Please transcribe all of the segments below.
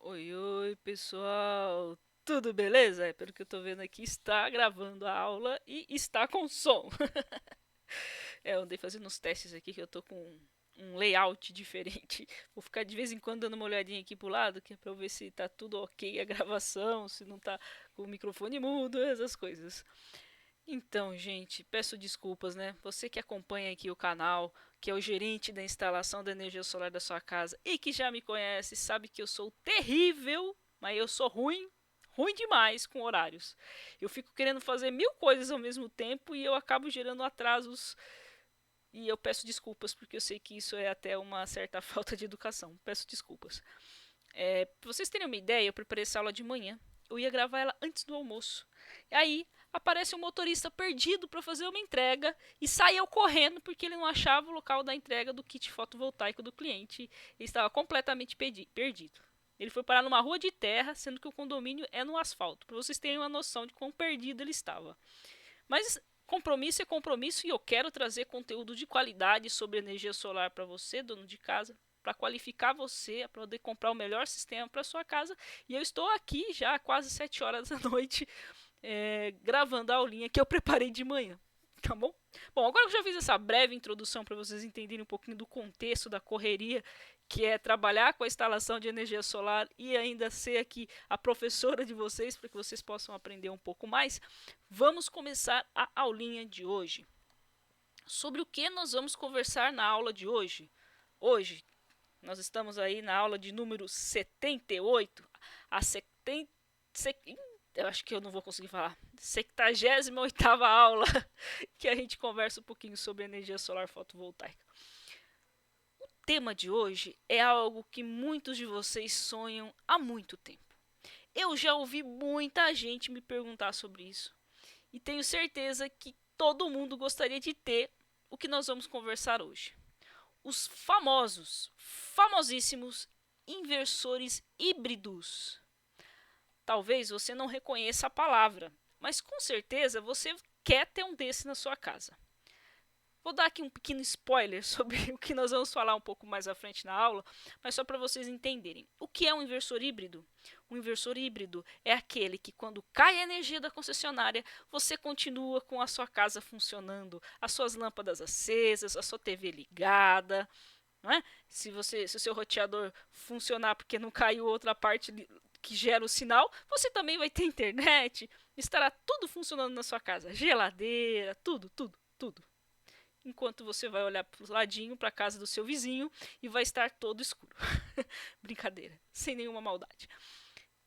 Oi, oi, pessoal! Tudo beleza? Pelo que eu tô vendo aqui, está gravando a aula e está com som. Eu andei fazendo uns testes aqui que eu tô com um layout diferente. Vou ficar de vez em quando dando uma olhadinha aqui pro lado, que é pra eu ver se tá tudo ok a gravação, se não tá com o microfone mudo, essas coisas. Então, gente, peço desculpas, né? Você que acompanha aqui o canal, que é o gerente da instalação da energia solar da sua casa e que já me conhece, sabe que eu sou terrível, mas eu sou ruim, ruim demais com horários. Eu fico querendo fazer mil coisas ao mesmo tempo e eu acabo gerando atrasos. E eu peço desculpas porque eu sei que isso é até uma certa falta de educação. Peço desculpas. Pra vocês terem uma ideia, eu preparei essa aula de manhã. Eu ia gravar ela antes do almoço. E aí aparece um motorista perdido para fazer uma entrega e saiu correndo porque ele não achava o local da entrega do kit fotovoltaico do cliente. Ele estava completamente perdido. Ele foi parar numa rua de terra, sendo que o condomínio é no asfalto, para vocês terem uma noção de quão perdido ele estava. Mas compromisso é compromisso e eu quero trazer conteúdo de qualidade sobre energia solar para você, dono de casa, para qualificar você, para poder comprar o melhor sistema para sua casa. E eu estou aqui já há quase 7 horas da noite gravando a aulinha que eu preparei de manhã. Tá bom? Bom, agora que eu já fiz essa breve introdução para vocês entenderem um pouquinho do contexto da correria, que é trabalhar com a instalação de energia solar e ainda ser aqui a professora de vocês, para que vocês possam aprender um pouco mais, vamos começar a aulinha de hoje. Sobre o que nós vamos conversar na aula de hoje? Hoje, nós estamos aí na aula de número 78, a 70, eu acho que eu não vou conseguir falar, 78ª aula, que a gente conversa um pouquinho sobre energia solar fotovoltaica. O tema de hoje é algo que muitos de vocês sonham há muito tempo. Eu já ouvi muita gente me perguntar sobre isso e tenho certeza que todo mundo gostaria de ter o que nós vamos conversar hoje. Os famosíssimos inversores híbridos. Talvez você não reconheça a palavra, mas com certeza você quer ter um desse na sua casa. Vou dar aqui um pequeno spoiler sobre o que nós vamos falar um pouco mais à frente na aula, mas só para vocês entenderem. O que é um inversor híbrido? Um inversor híbrido é aquele que, quando cai a energia da concessionária, você continua com a sua casa funcionando, as suas lâmpadas acesas, a sua TV ligada. Não é? Se o seu roteador funcionar porque não caiu outra parte que gera o sinal, você também vai ter internet, estará tudo funcionando na sua casa, geladeira, tudo, tudo, tudo. Enquanto você vai olhar para o ladinho, para a casa do seu vizinho, e vai estar todo escuro. Brincadeira, sem nenhuma maldade.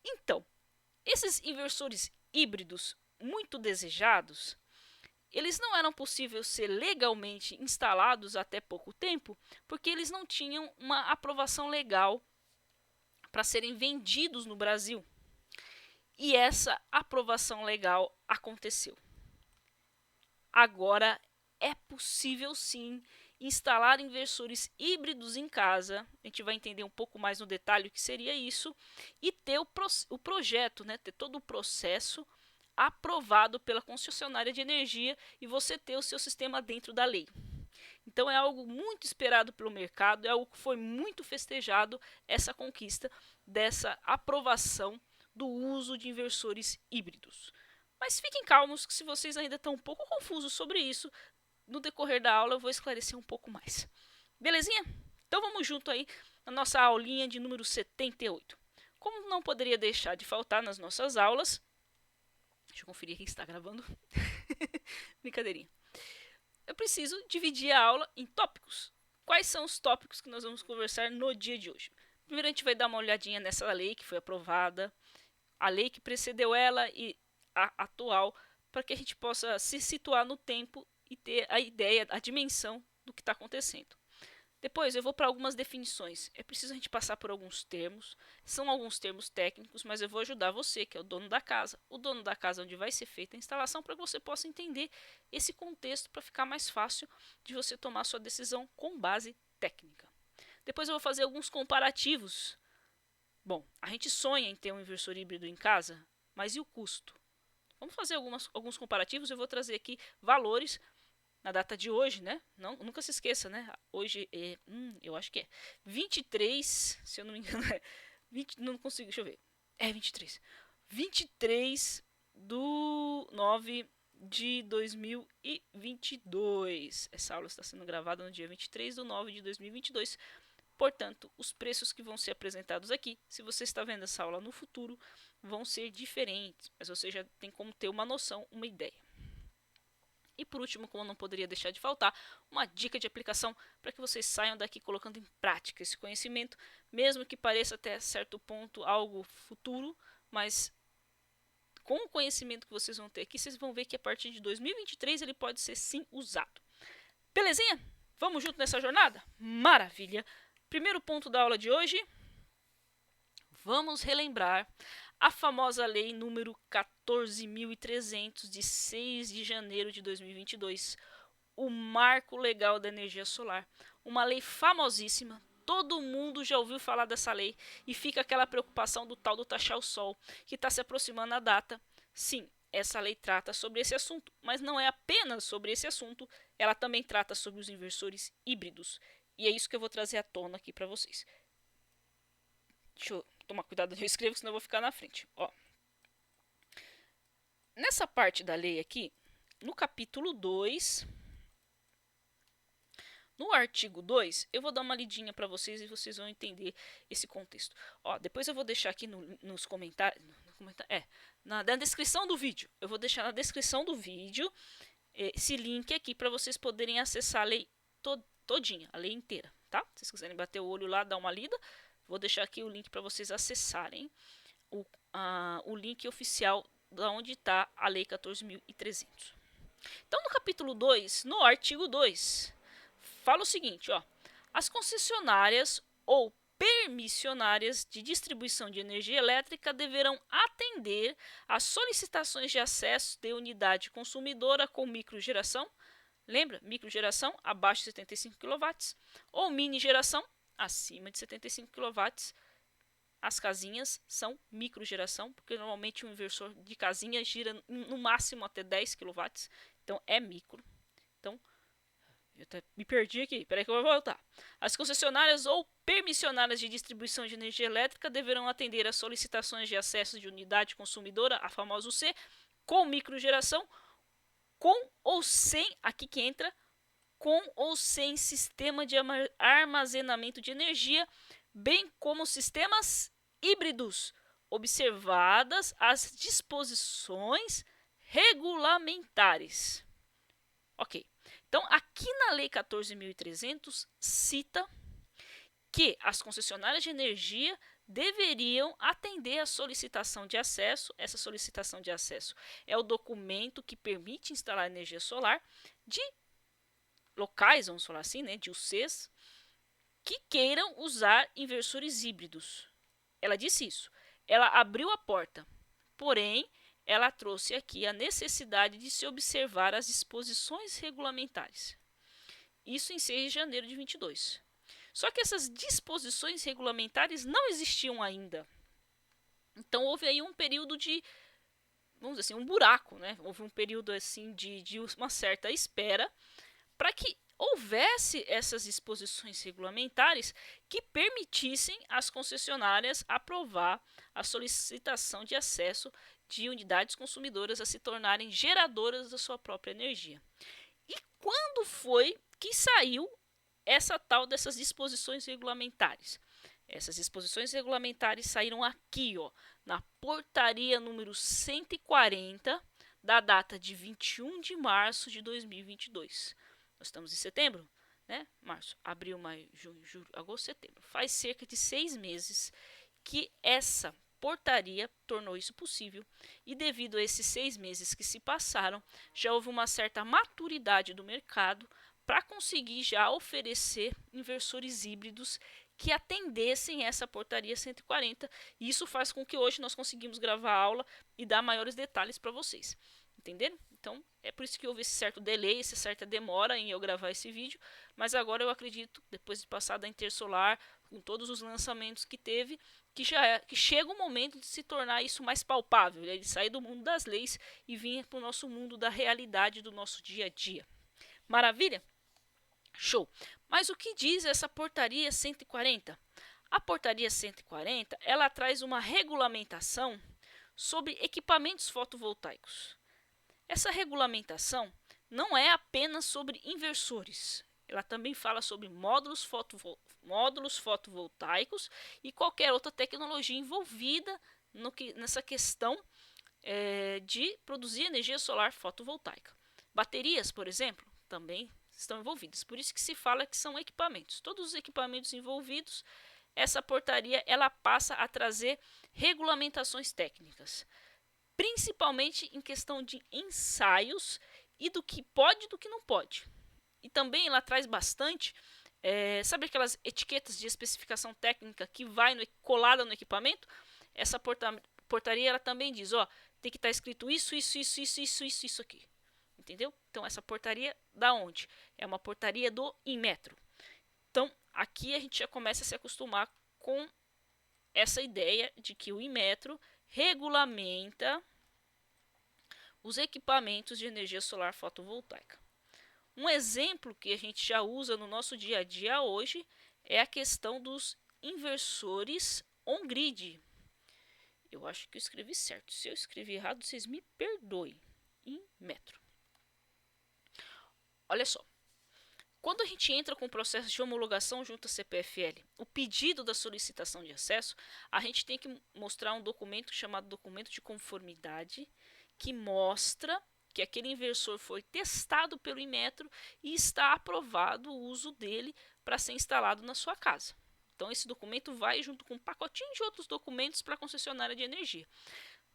Então, esses inversores híbridos muito desejados, eles não eram possíveis ser legalmente instalados até pouco tempo, porque eles não tinham uma aprovação legal para serem vendidos no Brasil. E essa aprovação legal aconteceu. Agora é possível sim instalar inversores híbridos em casa. A gente vai entender um pouco mais no detalhe o que seria isso e ter o projeto, né, ter todo o processo aprovado pela concessionária de energia e você ter o seu sistema dentro da lei. Então é algo muito esperado pelo mercado, é algo que foi muito festejado essa conquista dessa aprovação do uso de inversores híbridos. Mas fiquem calmos que se vocês ainda estão um pouco confusos sobre isso, no decorrer da aula eu vou esclarecer um pouco mais. Belezinha? Então vamos junto aí na nossa aulinha de número 78. Como não poderia deixar de faltar nas nossas aulas, deixa eu conferir aqui que está gravando. Brincadeirinha. Eu preciso dividir a aula em tópicos. Quais são os tópicos que nós vamos conversar no dia de hoje? Primeiro a gente vai dar uma olhadinha nessa lei que foi aprovada, a lei que precedeu ela e a atual, para que a gente possa se situar no tempo e ter a ideia, a dimensão do que está acontecendo. Depois eu vou para algumas definições. É preciso a gente passar por alguns termos. São alguns termos técnicos, mas eu vou ajudar você, que é o dono da casa. O dono da casa onde vai ser feita a instalação, para que você possa entender esse contexto, para ficar mais fácil de você tomar sua decisão com base técnica. Depois eu vou fazer alguns comparativos. Bom, a gente sonha em ter um inversor híbrido em casa, mas e o custo? Vamos fazer alguns comparativos. Eu vou trazer aqui valores na data de hoje, né? Não, nunca se esqueça, né? Hoje é, eu acho que é 23, se eu não me engano, é não consigo, deixa eu ver. É 23. 23/9/2022. Essa aula está sendo gravada no dia 23/9/2022. Portanto, os preços que vão ser apresentados aqui, se você está vendo essa aula no futuro, vão ser diferentes, mas você já tem como ter uma noção, uma ideia. E por último, como não poderia deixar de faltar, uma dica de aplicação para que vocês saiam daqui colocando em prática esse conhecimento, mesmo que pareça até certo ponto algo futuro, mas com o conhecimento que vocês vão ter aqui, vocês vão ver que a partir de 2023 ele pode ser sim usado. Belezinha? Vamos junto nessa jornada? Maravilha! Primeiro ponto da aula de hoje, vamos relembrar a famosa lei número 14.300 de 6 de janeiro de 2022, o Marco Legal da Energia Solar, uma lei famosíssima. Todo mundo já ouviu falar dessa lei e fica aquela preocupação do tal do taxar o sol, que está se aproximando a data. Sim, essa lei trata sobre esse assunto, mas não é apenas sobre esse assunto, ela também trata sobre os inversores híbridos. E é isso que eu vou trazer à tona aqui para vocês. Deixa eu tomar cuidado onde eu escrevo, senão eu vou ficar na frente. Ó. Nessa parte da lei aqui, no capítulo 2, no artigo 2, eu vou dar uma lidinha para vocês e vocês vão entender esse contexto. Ó, depois eu vou deixar aqui nos comentários, na descrição do vídeo. Eu vou deixar na descrição do vídeo esse link aqui para vocês poderem acessar a lei todinha, a lei inteira, tá? Se vocês quiserem bater o olho lá, dar uma lida, vou deixar aqui o link para vocês acessarem o link oficial da onde está a lei 14.300. Então, no capítulo 2, no artigo 2, fala o seguinte, ó: as concessionárias ou permissionárias de distribuição de energia elétrica deverão atender às solicitações de acesso de unidade consumidora com microgeração, lembra? Microgeração abaixo de 75 kW ou mini geração acima de 75 kW. As casinhas são microgeração, porque normalmente um inversor de casinha gira no máximo até 10 kW, então é micro. Então, eu até me perdi aqui, peraí que eu vou voltar. As concessionárias ou permissionárias de distribuição de energia elétrica deverão atender às solicitações de acesso de unidade consumidora, a famosa UC, com microgeração, com ou sem, aqui que entra, com ou sem sistema de armazenamento de energia, bem como sistemas híbridos, observadas as disposições regulamentares. Ok. Então, aqui na Lei 14.300, cita que as concessionárias de energia deveriam atender à solicitação de acesso. Essa solicitação de acesso é o documento que permite instalar energia solar de locais, vamos falar assim, né, de UCs, que queiram usar inversores híbridos. Ela disse isso. Ela abriu a porta, porém, ela trouxe aqui a necessidade de se observar as disposições regulamentares. Isso em 6 de janeiro de 22. Só que essas disposições regulamentares não existiam ainda. Então houve aí um período de, vamos dizer assim, um buraco, né? Houve um período assim de uma certa espera para que houvesse essas disposições regulamentares que permitissem às concessionárias aprovar a solicitação de acesso de unidades consumidoras a se tornarem geradoras da sua própria energia. E quando foi que saiu essa tal dessas disposições regulamentares? Essas disposições regulamentares saíram aqui, ó, na portaria número 140, da data de 21 de março de 2022. Nós estamos em setembro, né? Março, abril, maio, junho, julho, agosto, setembro. Faz cerca de 6 meses que essa portaria tornou isso possível, e devido a esses 6 meses que se passaram, já houve uma certa maturidade do mercado para conseguir já oferecer inversores híbridos que atendessem essa portaria 140, e isso faz com que hoje nós conseguimos gravar a aula e dar maiores detalhes para vocês. Entenderam? Então, é por isso que houve esse certo delay, essa certa demora em eu gravar esse vídeo, mas agora eu acredito, depois de passar da Intersolar, com todos os lançamentos que teve, que chega o momento de se tornar isso mais palpável, de sair do mundo das leis e vir para o nosso mundo da realidade do nosso dia a dia. Maravilha? Show! Mas o que diz essa portaria 140? A portaria 140, ela traz uma regulamentação sobre equipamentos fotovoltaicos. Essa regulamentação não é apenas sobre inversores, ela também fala sobre módulos fotovoltaicos e qualquer outra tecnologia envolvida nessa questão de produzir energia solar fotovoltaica. Baterias, por exemplo, também estão envolvidas. Por isso que se fala que são equipamentos. Todos os equipamentos envolvidos, essa portaria ela passa a trazer regulamentações técnicas, principalmente em questão de ensaios e do que pode e do que não pode. E também ela traz bastante, sabe aquelas etiquetas de especificação técnica que vai colada no equipamento? Essa portaria ela também diz, ó, tem que estar escrito isso aqui. Entendeu? Então essa portaria da onde? É uma portaria do Inmetro. Então aqui a gente já começa a se acostumar com essa ideia de que o Inmetro regulamenta os equipamentos de energia solar fotovoltaica. Um exemplo que a gente já usa no nosso dia a dia hoje é a questão dos inversores on-grid. Eu acho que eu escrevi certo. Se eu escrevi errado, vocês me perdoem. Inmetro. Olha só. Quando a gente entra com o processo de homologação junto à CPFL, o pedido da solicitação de acesso, a gente tem que mostrar um documento chamado documento de conformidade, que mostra que aquele inversor foi testado pelo Inmetro e está aprovado o uso dele para ser instalado na sua casa. Então esse documento vai junto com um pacotinho de outros documentos para a concessionária de energia.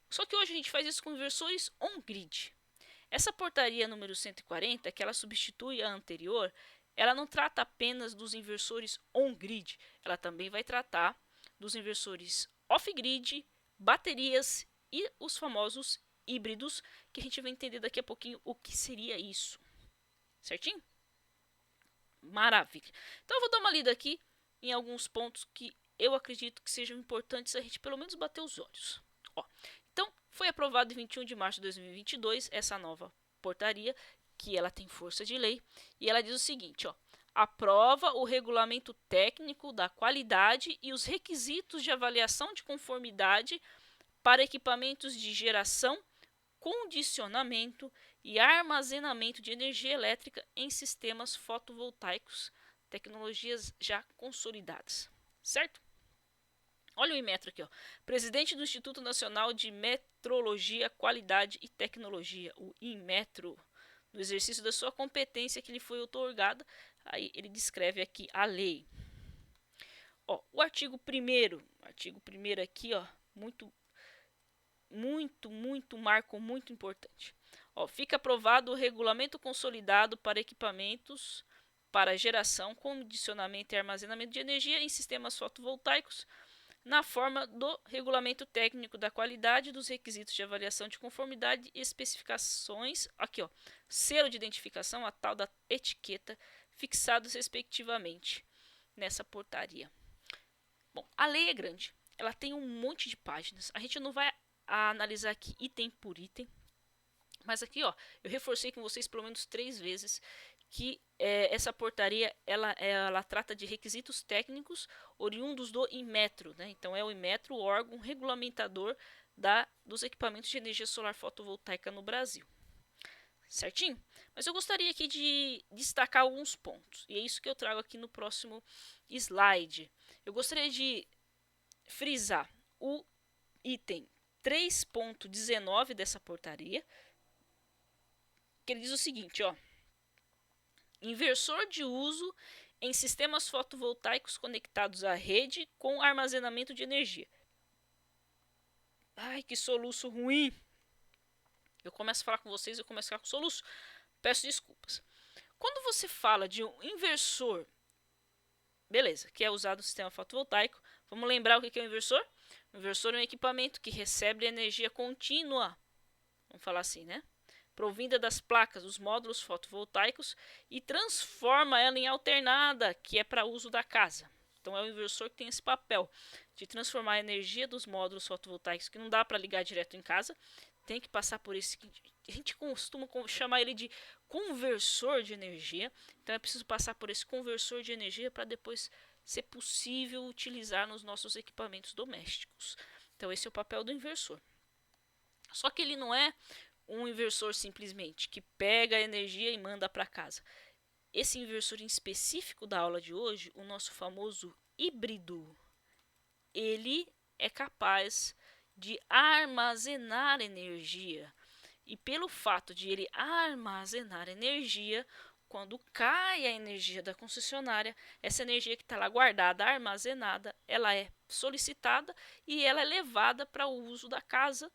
Só que hoje a gente faz isso com inversores on-grid. Essa portaria número 140, que ela substitui a anterior, ela não trata apenas dos inversores on-grid, ela também vai tratar dos inversores off-grid, baterias e os famosos híbridos, que a gente vai entender daqui a pouquinho o que seria isso. Certinho? Maravilha. Então eu vou dar uma lida aqui em alguns pontos que eu acredito que sejam importantes a gente pelo menos bater os olhos. Ó, então, foi aprovado em 21 de março de 2022 essa nova portaria, que ela tem força de lei, e ela diz o seguinte, ó: aprova o regulamento técnico da qualidade e os requisitos de avaliação de conformidade para equipamentos de geração, condicionamento e armazenamento de energia elétrica em sistemas fotovoltaicos, tecnologias já consolidadas, certo? Olha o Inmetro aqui, ó. Presidente do Instituto Nacional de Metrologia, Qualidade e Tecnologia, o Inmetro, no exercício da sua competência que lhe foi outorgada, aí ele descreve aqui a lei. Ó, o artigo 1º aqui, ó, muito marco muito importante. Ó, fica aprovado o regulamento consolidado para equipamentos para geração, condicionamento e armazenamento de energia em sistemas fotovoltaicos, na forma do regulamento técnico da qualidade, dos requisitos de avaliação de conformidade e especificações, aqui ó, selo de identificação, a tal da etiqueta, fixados respectivamente nessa portaria. Bom, a lei é grande, ela tem um monte de páginas, a gente não vai analisar aqui item por item, mas aqui ó, eu reforcei com vocês pelo menos 3 vezes que essa portaria ela trata de requisitos técnicos oriundos do Inmetro, né? Então é o Inmetro o órgão regulamentador dos equipamentos de energia solar fotovoltaica no Brasil. Certinho? Mas eu gostaria aqui de destacar alguns pontos, e é isso que eu trago aqui no próximo slide. Eu gostaria de frisar o item 3.19 dessa portaria, que ele diz o seguinte, ó: inversor de uso em sistemas fotovoltaicos conectados à rede com armazenamento de energia. Ai, que soluço ruim! Eu começo a falar com vocês, eu começo a ficar com soluço. Peço desculpas. Quando você fala de um inversor, beleza, que é usado no sistema fotovoltaico, vamos lembrar o que é um inversor? O inversor é um equipamento que recebe energia contínua, vamos falar assim, né? Provinda das placas, dos módulos fotovoltaicos, e transforma ela em alternada, que é para uso da casa. Então é o inversor que tem esse papel de transformar a energia dos módulos fotovoltaicos, que não dá para ligar direto em casa, tem que passar por esse, a gente costuma chamar ele de conversor de energia. Então é preciso passar por esse conversor de energia para depois ser possível utilizar nos nossos equipamentos domésticos. Então esse é o papel do inversor. Só que ele não é um inversor simplesmente que pega a energia e manda para casa. Esse inversor em específico da aula de hoje, o nosso famoso híbrido, ele é capaz de armazenar energia. E pelo fato de ele armazenar energia, quando cai a energia da concessionária, essa energia que está lá guardada, armazenada, ela é solicitada e ela é levada para o uso da casa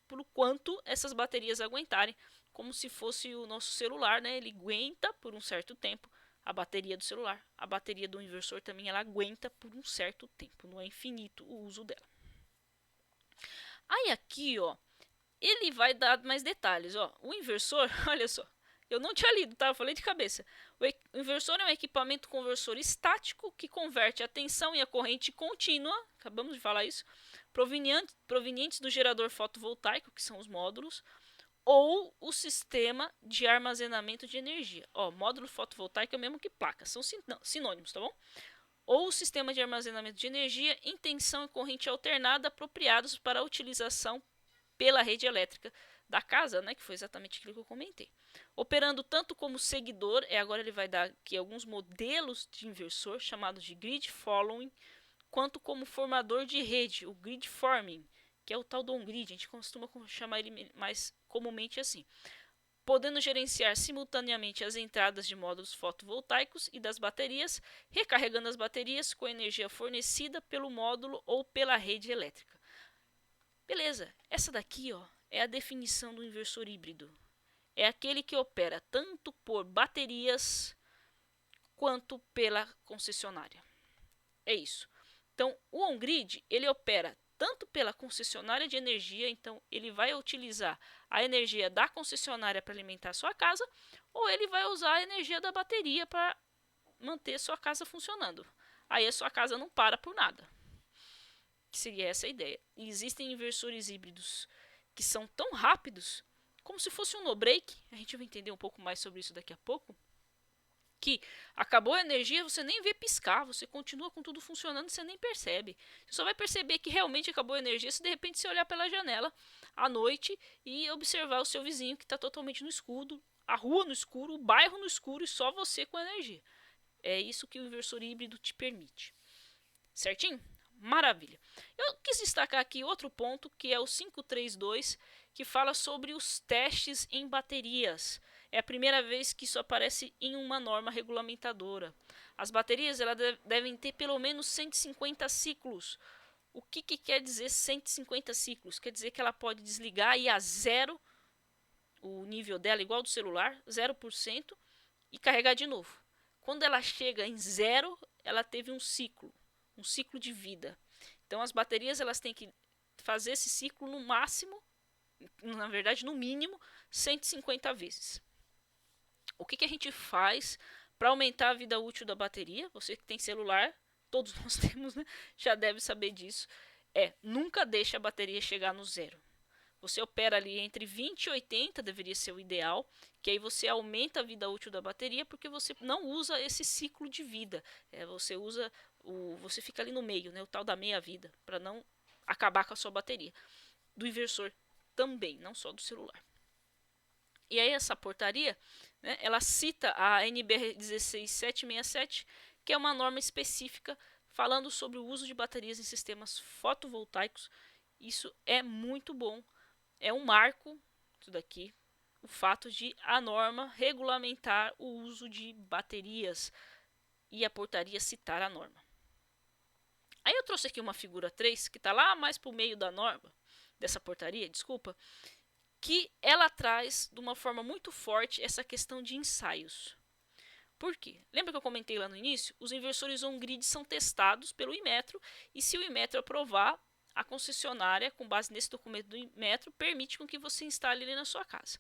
por quanto essas baterias aguentarem, como se fosse o nosso celular, né? Ele aguenta por um certo tempo a bateria do celular. A bateria do inversor também ela aguenta por um certo tempo, não é infinito o uso dela. Aí aqui, ó, ele vai dar mais detalhes, ó. O inversor, olha só, eu não tinha lido, tá? Eu falei de cabeça. O inversor é um equipamento conversor estático que converte a tensão e a corrente contínua, acabamos de falar isso, provenientes do gerador fotovoltaico, que são os módulos, ou o sistema de armazenamento de energia. Ó, módulo fotovoltaico é o mesmo que placa, são sinônimos, tá bom? Ou o sistema de armazenamento de energia em tensão e corrente alternada apropriados para a utilização pela rede elétrica da casa, né, que foi exatamente aquilo que eu comentei. Operando tanto como seguidor, agora ele vai dar aqui alguns modelos de inversor, chamados de grid following, quanto como formador de rede, o grid forming, que é o tal do on-grid, a gente costuma chamar ele mais comumente assim. Podendo gerenciar simultaneamente as entradas de módulos fotovoltaicos e das baterias, recarregando as baterias com energia fornecida pelo módulo ou pela rede elétrica. Beleza, essa daqui ó, é a definição do inversor híbrido. É aquele que opera tanto por baterias quanto pela concessionária. É isso. Então, o on-grid, ele opera tanto pela concessionária de energia, então ele vai utilizar a energia da concessionária para alimentar a sua casa, ou ele vai usar a energia da bateria para manter sua casa funcionando. Aí a sua casa não para por nada. Que seria essa a ideia. E existem inversores híbridos que são tão rápidos como se fosse um no-break. A gente vai entender um pouco mais sobre isso daqui a pouco. Que acabou a energia, você nem vê piscar, você continua com tudo funcionando, você nem percebe. Você só vai perceber que realmente acabou a energia se de repente você olhar pela janela à noite e observar o seu vizinho que está totalmente no escuro, a rua no escuro, o bairro no escuro e só você com energia. É isso que o inversor híbrido te permite. Certinho? Maravilha. Eu quis destacar aqui outro ponto que é o 532, que fala sobre os testes em baterias. É a primeira vez que isso aparece em uma norma regulamentadora. As baterias elas devem ter pelo menos 150 ciclos. O que quer dizer 150 ciclos? Quer dizer que ela pode desligar e a zero, o nível dela igual do celular, 0%, e carregar de novo. Quando ela chega em zero, ela teve um ciclo de vida. Então as baterias elas têm que fazer esse ciclo no máximo, na verdade no mínimo, 150 vezes. O que a gente faz para aumentar a vida útil da bateria? Você que tem celular, todos nós temos, né? Já deve saber disso. Nunca deixe a bateria chegar no zero. Você opera ali entre 20 e 80, deveria ser o ideal, que aí você aumenta a vida útil da bateria, porque você não usa esse ciclo de vida. Você fica ali no meio, né, o tal da meia-vida, para não acabar com a sua bateria. Do inversor também, não só do celular. E aí essa portaria, né, ela cita a NBR 16767, que é uma norma específica falando sobre o uso de baterias em sistemas fotovoltaicos. Isso é muito bom. É um marco, isso daqui, o fato de a norma regulamentar o uso de baterias e a portaria citar a norma. Aí eu trouxe aqui uma figura 3, que está lá mais para o meio da norma, dessa portaria, desculpa, que ela traz de uma forma muito forte essa questão de ensaios. Por quê? Lembra que eu comentei lá no início? Os inversores on-grid são testados pelo Inmetro e se o Inmetro aprovar, a concessionária, com base nesse documento do Inmetro, permite com que você instale ele na sua casa.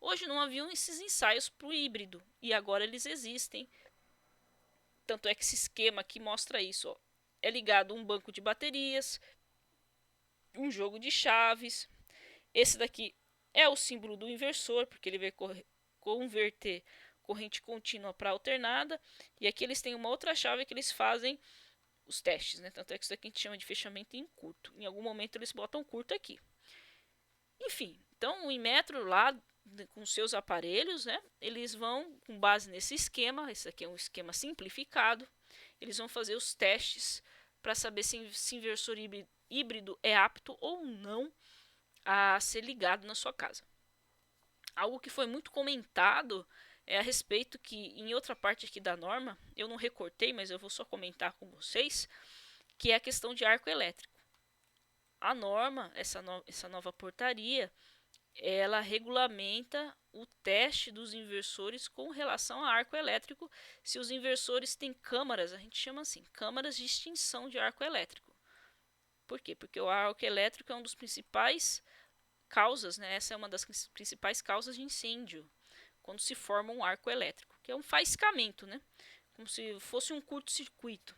Hoje não haviam esses ensaios para o híbrido e agora eles existem. Tanto é que esse esquema aqui mostra isso. Ó. É ligado um banco de baterias, um jogo de chaves. Esse daqui é o símbolo do inversor, porque ele vai converter corrente contínua para alternada, e aqui eles têm uma outra chave que eles fazem os testes, né? Tanto é que isso aqui a gente chama de fechamento em curto. Em algum momento eles botam curto aqui. Enfim, então o Inmetro lá com seus aparelhos, né? Eles vão, com base nesse esquema, esse aqui é um esquema simplificado, eles vão fazer os testes para saber se inversor híbrido é apto ou não a ser ligado na sua casa. Algo que foi muito comentado é a respeito que, em outra parte aqui da norma, eu não recortei, mas eu vou só comentar com vocês, que é a questão de arco elétrico. A norma, essa nova portaria, ela regulamenta o teste dos inversores com relação a arco elétrico, se os inversores têm câmaras, a gente chama assim, câmaras de extinção de arco elétrico. Por quê? Porque o arco elétrico é um dos principais causas, né? Essa é uma das principais causas de incêndio, quando se forma um arco elétrico, que é um faiscamento, né? Como se fosse um curto-circuito.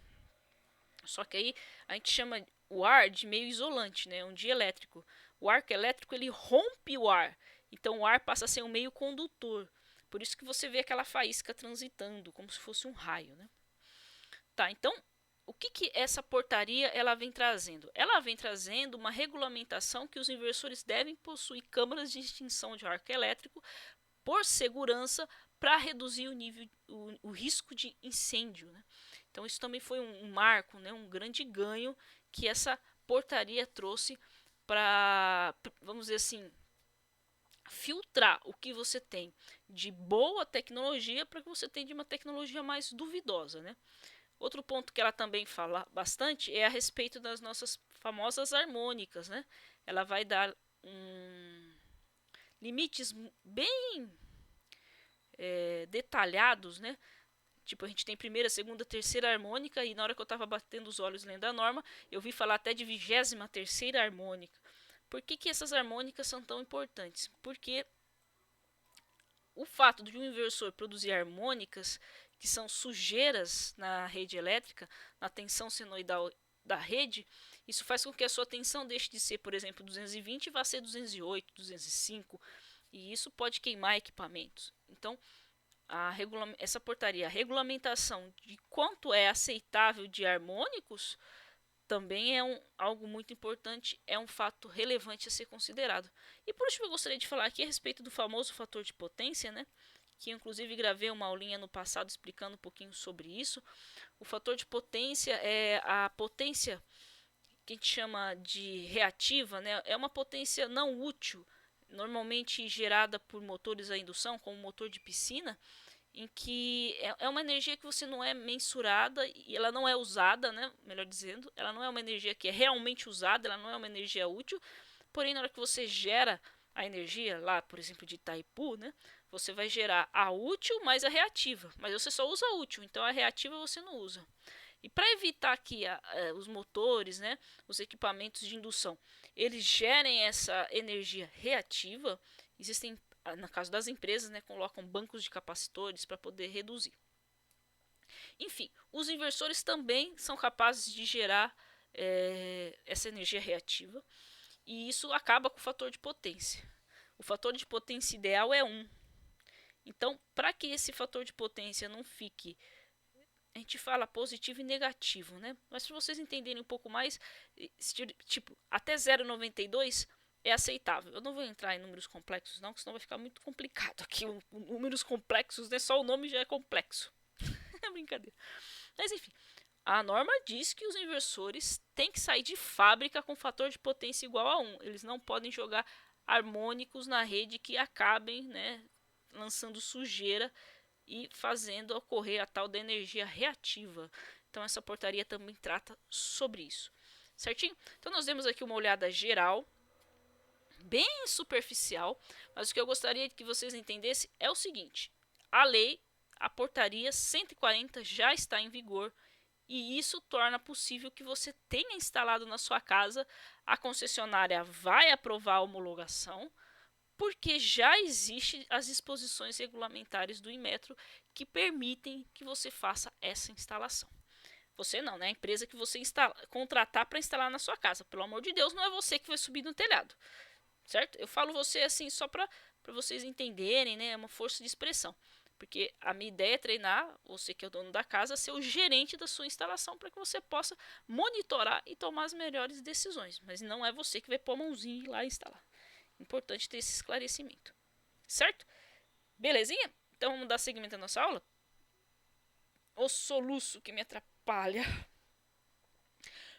Só que aí a gente chama o ar de meio isolante, né? Um dielétrico. O arco elétrico ele rompe o ar, então o ar passa a ser um meio condutor. Por isso que você vê aquela faísca transitando, como se fosse um raio, né? Tá, então o que essa portaria ela vem trazendo? Ela vem trazendo uma regulamentação que os inversores devem possuir câmaras de extinção de arco elétrico por segurança para reduzir o risco de incêndio, né? Então isso também foi um marco, né, um grande ganho que essa portaria trouxe para, vamos dizer assim, filtrar o que você tem de boa tecnologia para o que você tem de uma tecnologia mais duvidosa, né? Outro ponto que ela também fala bastante é a respeito das nossas famosas harmônicas, né? Ela vai dar limites bem detalhados, né? Tipo, a gente tem primeira, segunda, terceira harmônica, e na hora que eu estava batendo os olhos lendo a norma, eu vi falar até de 23ª harmônica. Por que essas harmônicas são tão importantes? Porque o fato de um inversor produzir harmônicas, que são sujeiras na rede elétrica, na tensão senoidal da rede, isso faz com que a sua tensão deixe de ser, por exemplo, 220 e vá ser 208, 205, e isso pode queimar equipamentos. Então, essa portaria, a regulamentação de quanto é aceitável de harmônicos, também é algo muito importante, é um fato relevante a ser considerado. E por último eu gostaria de falar aqui a respeito do famoso fator de potência, né? Que inclusive gravei uma aulinha no passado explicando um pouquinho sobre isso. O fator de potência é a potência que a gente chama de reativa, né? É uma potência não útil, normalmente gerada por motores a indução, como o motor de piscina, em que é uma energia que você não é mensurada e ela não é usada, né? Melhor dizendo, ela não é uma energia que é realmente usada, ela não é uma energia útil, porém na hora que você gera a energia lá, por exemplo, de Itaipu, né? Você vai gerar a útil mais a reativa, mas você só usa a útil, então a reativa você não usa. E para evitar que os motores, né, os equipamentos de indução, eles gerem essa energia reativa, existem, no caso das empresas, né, colocam bancos de capacitores para poder reduzir. Enfim, os inversores também são capazes de gerar essa energia reativa, e isso acaba com o fator de potência. O fator de potência ideal é 1. Então, para que esse fator de potência não fique, a gente fala positivo e negativo, né? Mas para vocês entenderem um pouco mais, tipo, até 0,92 é aceitável. Eu não vou entrar em números complexos não, porque senão vai ficar muito complicado aqui. Números complexos, né? Só o nome já é complexo. É brincadeira. Mas enfim, a norma diz que os inversores têm que sair de fábrica com fator de potência igual a 1. Eles não podem jogar harmônicos na rede que acabem, né, lançando sujeira e fazendo ocorrer a tal da energia reativa. Então essa portaria também trata sobre isso. Certinho? Então nós demos aqui uma olhada geral, bem superficial, mas o que eu gostaria que vocês entendessem é o seguinte: a lei, a portaria 140 já está em vigor, e isso torna possível que você tenha instalado na sua casa. A concessionária vai aprovar a homologação, porque já existem as disposições regulamentares do Inmetro que permitem que você faça essa instalação. Você não, né? A empresa que você contratar para instalar na sua casa. Pelo amor de Deus, não é você que vai subir no telhado, certo? Eu falo você assim só para vocês entenderem, né? É uma força de expressão. Porque a minha ideia é treinar você que é o dono da casa, ser o gerente da sua instalação para que você possa monitorar e tomar as melhores decisões. Mas não é você que vai pôr a mãozinha e ir lá instalar. Importante ter esse esclarecimento. Certo? Belezinha? Então vamos dar seguimento à nossa aula? O soluço que me atrapalha.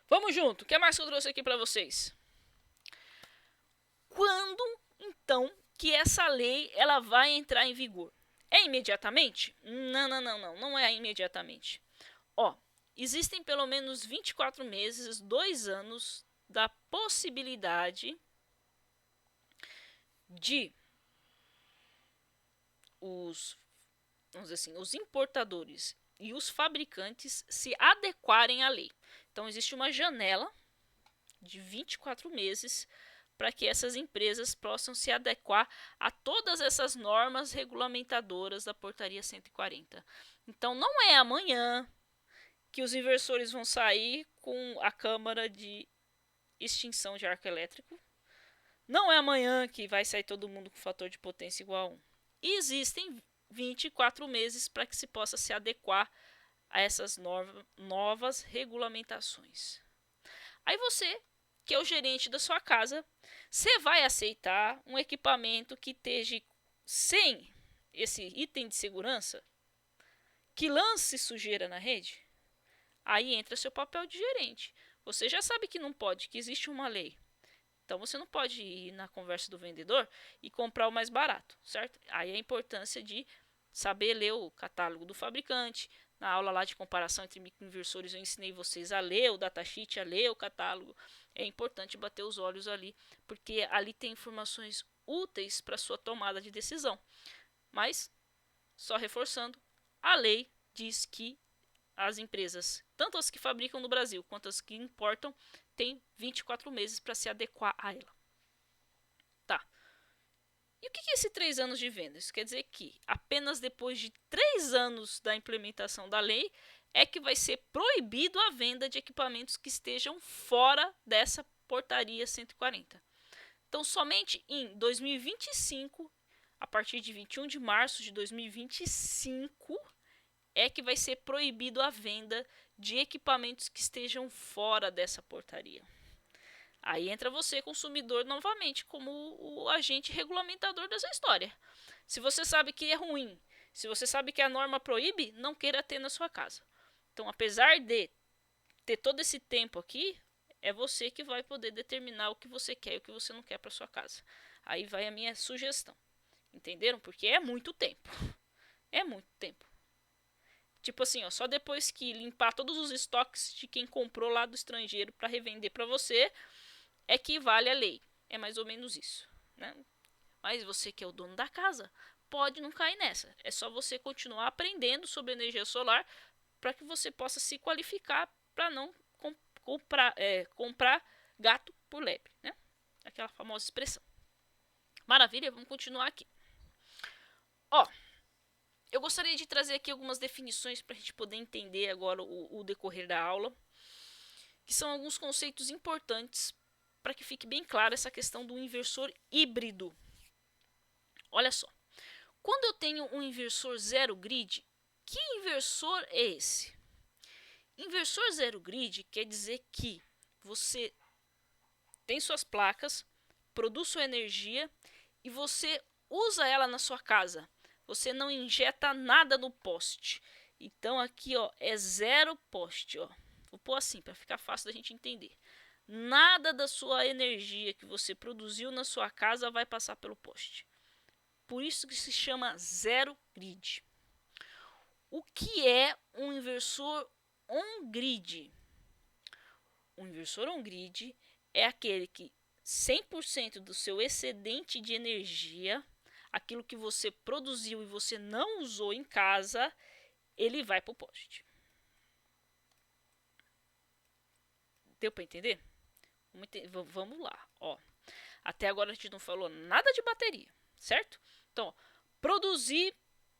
Vamos junto. O que mais que eu trouxe aqui para vocês? Quando, então, que essa lei ela vai entrar em vigor? É imediatamente? Não é imediatamente. Ó, existem pelo menos 24 meses, 2 anos da possibilidade de vamos dizer assim, os importadores e os fabricantes se adequarem à lei. Então existe uma janela de 24 meses para que essas empresas possam se adequar a todas essas normas regulamentadoras da Portaria 140. Então não é amanhã que os inversores vão sair com a câmara de extinção de arco elétrico. Não é amanhã que vai sair todo mundo com fator de potência igual a 1. E existem 24 meses para que se possa se adequar a essas novas regulamentações. Aí você, que é o gerente da sua casa, você vai aceitar um equipamento que esteja sem esse item de segurança, que lance sujeira na rede? Aí entra seu papel de gerente. Você já sabe que não pode, que existe uma lei. Então você não pode ir na conversa do vendedor e comprar o mais barato, certo? Aí a importância de saber ler o catálogo do fabricante. Na aula lá de comparação entre microinversores eu ensinei vocês a ler o datasheet, a ler o catálogo. É importante bater os olhos ali, porque ali tem informações úteis para sua tomada de decisão. Mas, só reforçando, a lei diz que as empresas, tanto as que fabricam no Brasil quanto as que importam, têm 24 meses para se adequar a ela. Tá. E o que é esse 3 anos de venda? Isso quer dizer que apenas depois de 3 anos da implementação da lei é que vai ser proibido a venda de equipamentos que estejam fora dessa portaria 140. Então, somente em 2025, a partir de 21 de março de 2025, é que vai ser proibido a venda de equipamentos que estejam fora dessa portaria. Aí entra você, consumidor, novamente, como o agente regulamentador dessa história. Se você sabe que é ruim, se você sabe que a norma proíbe, não queira ter na sua casa. Então, apesar de ter todo esse tempo aqui, é você que vai poder determinar o que você quer e o que você não quer para sua casa. Aí vai a minha sugestão. Entenderam? Porque é muito tempo. É muito tempo. Tipo assim, ó, só depois que limpar todos os estoques de quem comprou lá do estrangeiro para revender para você, é que vale a lei. É mais ou menos isso, né? Mas você que é o dono da casa, pode não cair nessa. É só você continuar aprendendo sobre energia solar para que você possa se qualificar para não comprar gato por lebre, né? Aquela famosa expressão. Maravilha, vamos continuar aqui. Ó, eu gostaria de trazer aqui algumas definições para a gente poder entender agora o decorrer da aula, que são alguns conceitos importantes para que fique bem claro essa questão do inversor híbrido. Olha só, quando eu tenho um inversor zero grid, que inversor é esse? Inversor zero grid quer dizer que você tem suas placas, produz sua energia e você usa ela na sua casa. Você não injeta nada no poste. Então aqui, ó, é zero poste, ó. Vou pôr assim para ficar fácil da gente entender. Nada da sua energia que você produziu na sua casa vai passar pelo poste. Por isso que se chama zero grid. O que é um inversor on-grid? O inversor on-grid é aquele que 100% do seu excedente de energia, aquilo que você produziu e você não usou em casa, ele vai para o poste. Deu para entender? Vamos lá. Ó. Até agora a gente não falou nada de bateria, certo? Então, ó, produzi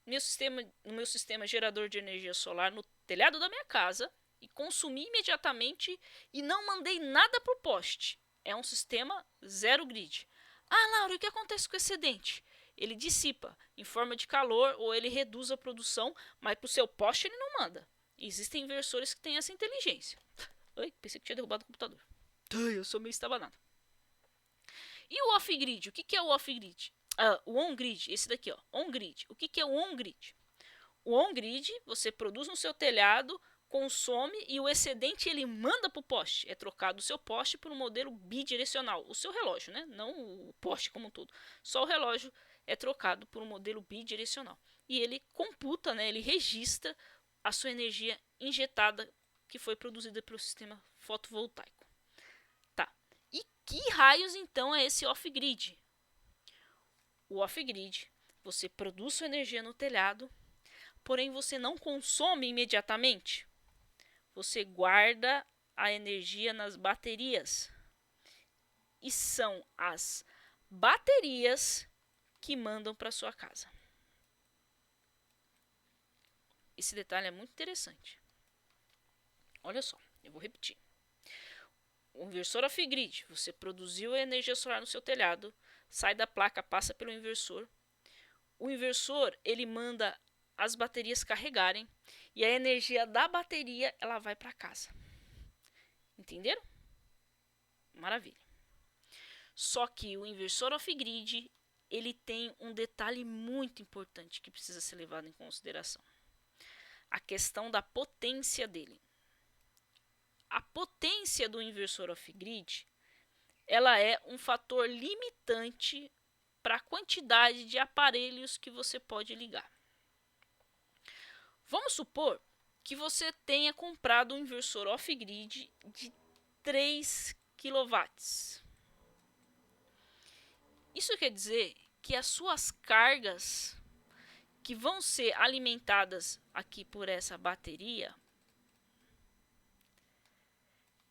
no meu sistema gerador de energia solar no telhado da minha casa e consumi imediatamente e não mandei nada para o poste. É um sistema zero grid. Ah, Laura, o que acontece com o excedente? ele dissipa em forma de calor ou ele reduz a produção, mas para o seu poste ele não manda. Existem inversores que têm essa inteligência. Ai, pensei que tinha derrubado o computador. Ai, eu sou meio estabanado. E o off-grid? O que é o off-grid? O on-grid, esse daqui, ó, on-grid. O que é o on-grid? O on-grid, você produz no seu telhado, consome e o excedente ele manda para o poste. É trocado o seu poste por um modelo bidirecional. O seu relógio, né? Não o poste como um todo. Só o relógio é trocado por um modelo bidirecional. E ele computa, né? Ele registra a sua energia injetada que foi produzida pelo sistema fotovoltaico. Tá. E que raios então é esse off-grid? O off-grid, você produz sua energia no telhado, porém você não consome imediatamente. Você guarda a energia nas baterias. E são as baterias que mandam para sua casa. Esse detalhe é muito interessante. Olha só, eu vou repetir. O inversor off-grid, você produziu a energia solar no seu telhado, sai da placa, passa pelo inversor. O inversor, ele manda as baterias carregarem e a energia da bateria ela vai para casa. Entenderam? Maravilha. Só que o inversor off-grid, ele tem um detalhe muito importante que precisa ser levado em consideração. A questão da potência dele. A potência do inversor off-grid, ela é um fator limitante para a quantidade de aparelhos que você pode ligar. Vamos supor que você tenha comprado um inversor off-grid de 3 kW. Isso quer dizer que as suas cargas que vão ser alimentadas aqui por essa bateria,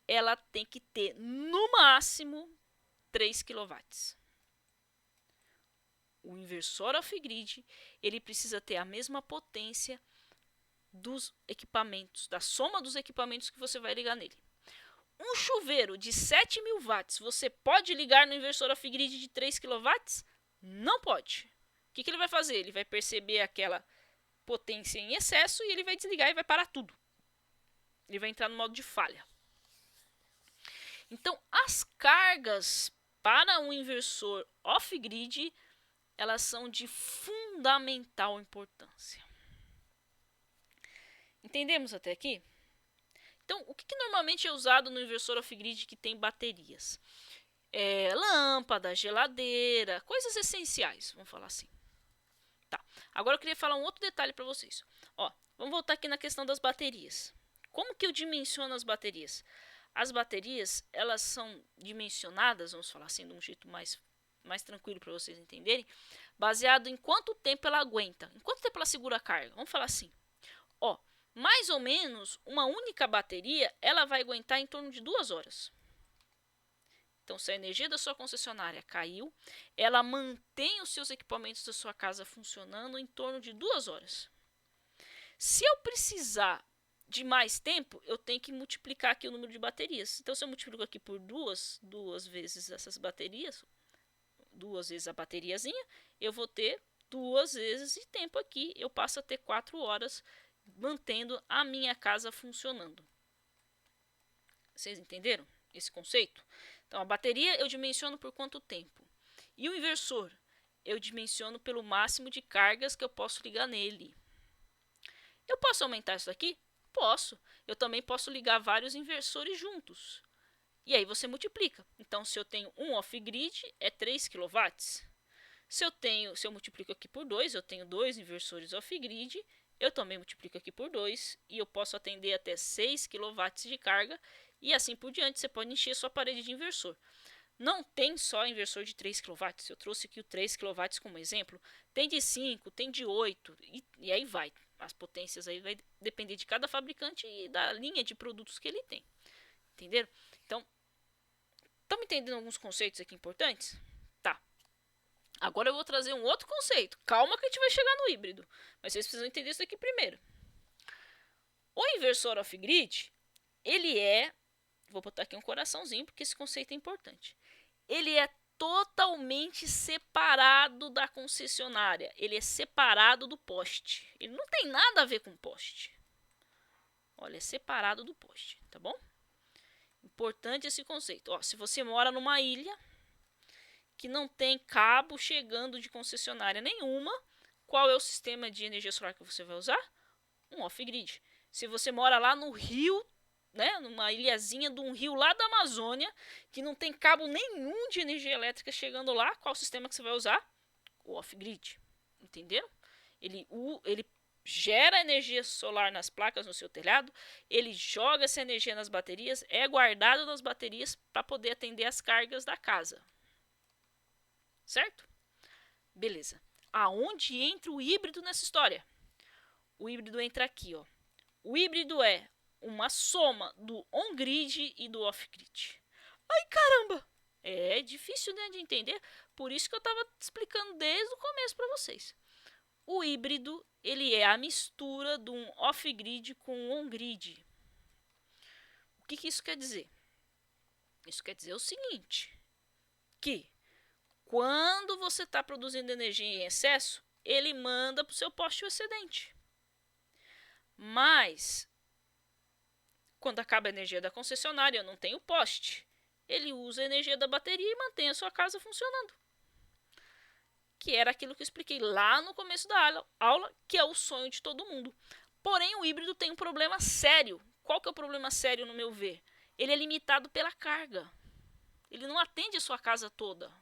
ela tem que ter no máximo 3 kW. O inversor off-grid, ele precisa ter a mesma potência dos equipamentos, da soma dos equipamentos que você vai ligar nele. Um chuveiro de 7.000 watts, você pode ligar no inversor off-grid de 3 kW? Não pode. O que ele vai fazer? Ele vai perceber aquela potência em excesso e ele vai desligar e vai parar tudo. Ele vai entrar no modo de falha. Então, as cargas para um inversor off-grid, elas são de fundamental importância. Entendemos até aqui? Então, o que normalmente é usado no inversor off-grid que tem baterias? Lâmpada, geladeira, coisas essenciais, vamos falar assim. Tá. Agora eu queria falar um outro detalhe para vocês. Vamos voltar aqui na questão das baterias. Como que eu dimensiono as baterias? As baterias, elas são dimensionadas, vamos falar assim, de um jeito mais tranquilo para vocês entenderem, baseado em quanto tempo ela aguenta, em quanto tempo ela segura a carga. Vamos falar assim. Mais ou menos, uma única bateria, ela vai aguentar em torno de 2 horas. Então, se a energia da sua concessionária caiu, ela mantém os seus equipamentos da sua casa funcionando em torno de 2 horas. Se eu precisar de mais tempo, eu tenho que multiplicar aqui o número de baterias. Então, se eu multiplico aqui por duas vezes essas baterias, 2 vezes a bateriazinha, eu vou ter 2 vezes de tempo aqui. Eu passo a ter 4 horas mantendo a minha casa funcionando. Vocês entenderam esse conceito? Então, a bateria eu dimensiono por quanto tempo. E o inversor, eu dimensiono pelo máximo de cargas que eu posso ligar nele. Eu posso aumentar isso aqui? Posso. Eu também posso ligar vários inversores juntos. E aí você multiplica. Então, se eu tenho um off-grid, é 3 kW. Se eu multiplico aqui por 2, eu tenho 2 inversores off-grid. Eu também multiplico aqui por 2 e eu posso atender até 6 kW de carga e assim por diante. Você pode encher sua parede de inversor. Não tem só inversor de 3 kW. Eu trouxe aqui o 3 kW como exemplo. Tem de 5, tem de 8 e aí vai. As potências aí vai depender de cada fabricante e da linha de produtos que ele tem. Entenderam? Então, estamos entendendo alguns conceitos aqui importantes? Tá. Agora eu vou trazer um outro conceito. Calma que a gente vai chegar no híbrido. Mas vocês precisam entender isso aqui primeiro. O inversor off-grid, ele é... Vou botar aqui um coraçãozinho porque esse conceito é importante. Ele é totalmente separado da concessionária. Ele é separado do poste. Ele não tem nada a ver com poste. Olha, é separado do poste, tá bom? Importante esse conceito. Ó, se você mora numa ilha que não tem cabo chegando de concessionária nenhuma, qual é o sistema de energia solar que você vai usar? Um off-grid. Se você mora lá no rio, né, numa ilhazinha de um rio lá da Amazônia, que não tem cabo nenhum de energia elétrica chegando lá, qual sistema que você vai usar? O off-grid. Entenderam? Ele gera energia solar nas placas no seu telhado, ele joga essa energia nas baterias, é guardado nas baterias para poder atender as cargas da casa. Certo? Beleza. Aonde entra o híbrido nessa história? O híbrido entra aqui, ó. O híbrido é uma soma do on-grid e do off-grid. Ai, caramba! É difícil, né, de entender, por isso que eu estava explicando desde o começo para vocês. O híbrido, ele é a mistura de um off-grid com um on-grid. O que isso quer dizer? Isso quer dizer o seguinte, que quando você está produzindo energia em excesso, ele manda para o seu poste o excedente. Mas, quando acaba a energia da concessionária, eu não tenho poste. Ele usa a energia da bateria e mantém a sua casa funcionando. Que era aquilo que eu expliquei lá no começo da aula, que é o sonho de todo mundo. Porém, o híbrido tem um problema sério. Qual que é o problema sério no meu ver? Ele é limitado pela carga. Ele não atende a sua casa toda.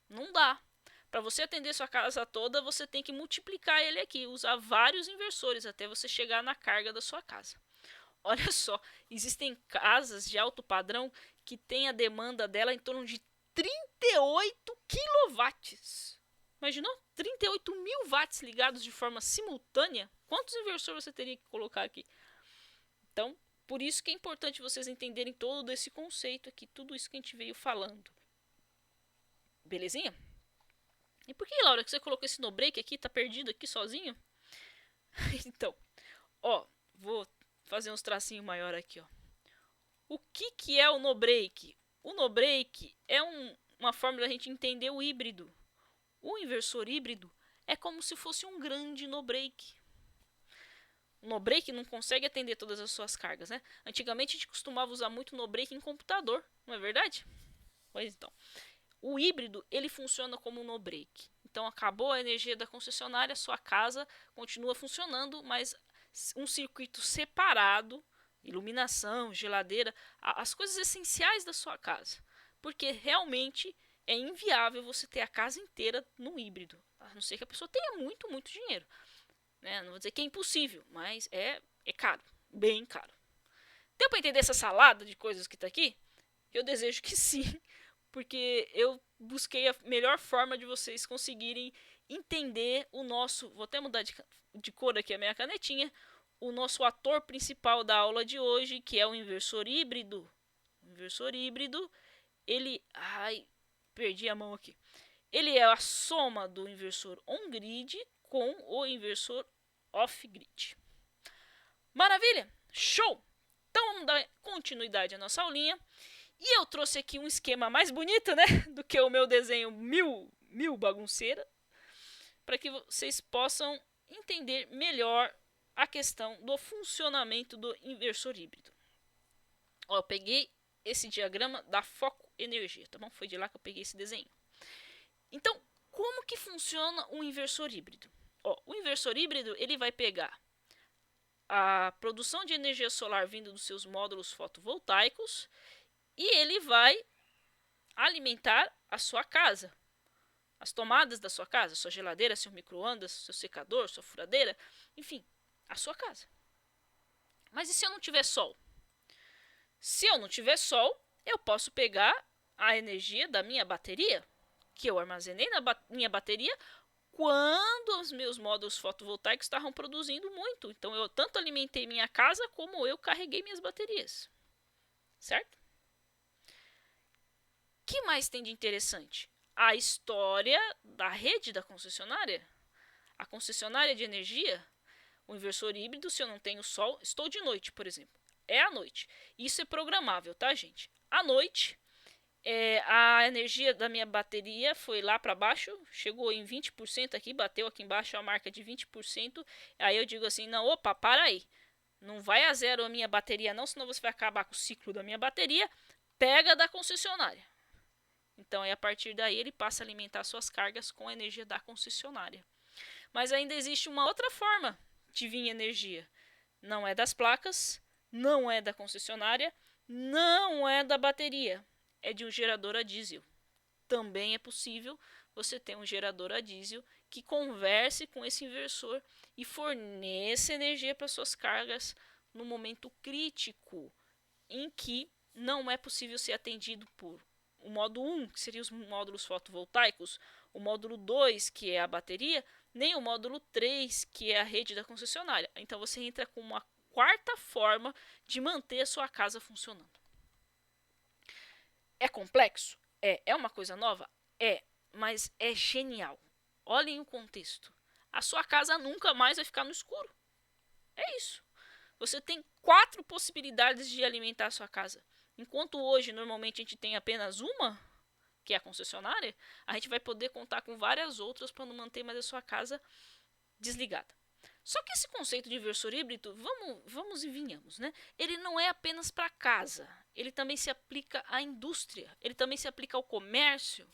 Não dá. Para você atender a sua casa toda, você tem que multiplicar ele aqui, usar vários inversores até você chegar na carga da sua casa. Olha só, existem casas de alto padrão que tem a demanda dela em torno de 38 quilowatts. Imaginou? 38 mil watts ligados de forma simultânea? Quantos inversores você teria que colocar aqui? Então, por isso que é importante vocês entenderem todo esse conceito aqui, tudo isso que a gente veio falando. Belezinha? E por que, Laura, que você colocou esse no break aqui? Tá perdido aqui sozinho? Então, ó, vou fazer uns tracinhos maior aqui, ó. O que é o no break? O no break é uma forma da gente entender o híbrido. O inversor híbrido é como se fosse um grande no break. O no break não consegue atender todas as suas cargas, né? Antigamente a gente costumava usar muito no break em computador, não é verdade? Pois então. O híbrido, ele funciona como um no break. Então, acabou a energia da concessionária, sua casa continua funcionando, mas um circuito separado, iluminação, geladeira, as coisas essenciais da sua casa. Porque realmente é inviável você ter a casa inteira no híbrido, a não ser que a pessoa tenha muito dinheiro. Né? Não vou dizer que é impossível, mas é caro, bem caro. Deu para entender essa salada de coisas que está aqui? Eu desejo que sim. Porque eu busquei a melhor forma de vocês conseguirem entender o nosso... Vou até mudar de cor aqui a minha canetinha. O nosso ator principal da aula de hoje, que é o inversor híbrido. O inversor híbrido, ele... Ai, perdi a mão aqui. Ele é a soma do inversor on-grid com o inversor off-grid. Maravilha? Show! Então vamos dar continuidade à nossa aulinha. E eu trouxe aqui um esquema mais bonito, né, do que o meu desenho mil bagunceira, para que vocês possam entender melhor a questão do funcionamento do inversor híbrido. Ó, eu peguei esse diagrama da Foco Energia, tá bom? Foi de lá que eu peguei esse desenho. Então, como que funciona um inversor híbrido? Ó, o inversor híbrido, ele vai pegar a produção de energia solar vindo dos seus módulos fotovoltaicos e ele vai alimentar a sua casa, as tomadas da sua casa, sua geladeira, seu micro-ondas, seu secador, sua furadeira, enfim, a sua casa. Mas e se eu não tiver sol? Se eu não tiver sol, eu posso pegar a energia da minha bateria, que eu armazenei na minha bateria quando os meus módulos fotovoltaicos estavam produzindo muito. Então eu tanto alimentei minha casa como eu carreguei minhas baterias. Certo? O que mais tem de interessante? A história da rede da concessionária. A concessionária de energia, o inversor híbrido, se eu não tenho sol, estou de noite, por exemplo. É à noite. Isso é programável, tá, gente? À noite, A energia da minha bateria foi lá para baixo, chegou em 20% aqui, bateu aqui embaixo a marca de 20%. Aí eu digo assim, não, opa, para aí. Não vai a zero a minha bateria não, senão você vai acabar com o ciclo da minha bateria. Pega da concessionária. Então, a partir daí, ele passa a alimentar suas cargas com a energia da concessionária. Mas ainda existe uma outra forma de vir energia. Não é das placas, não é da concessionária, não é da bateria. É de um gerador a diesel. Também é possível você ter um gerador a diesel que converse com esse inversor e forneça energia para suas cargas no momento crítico em que não é possível ser atendido por o módulo 1, que seria os módulos fotovoltaicos, o módulo 2, que é a bateria, nem o módulo 3, que é a rede da concessionária. Então você entra com uma quarta forma de manter a sua casa funcionando. É complexo? É uma coisa nova? É, mas é genial. Olhem o contexto. A sua casa nunca mais vai ficar no escuro. É isso. Você tem 4 possibilidades de alimentar a sua casa. Enquanto hoje, normalmente, a gente tem apenas uma, que é a concessionária, a gente vai poder contar com várias outras para não manter mais a sua casa desligada. Só que esse conceito de inversor híbrido, vamos e venhamos, né? Ele não é apenas para casa, ele também se aplica à indústria, ele também se aplica ao comércio.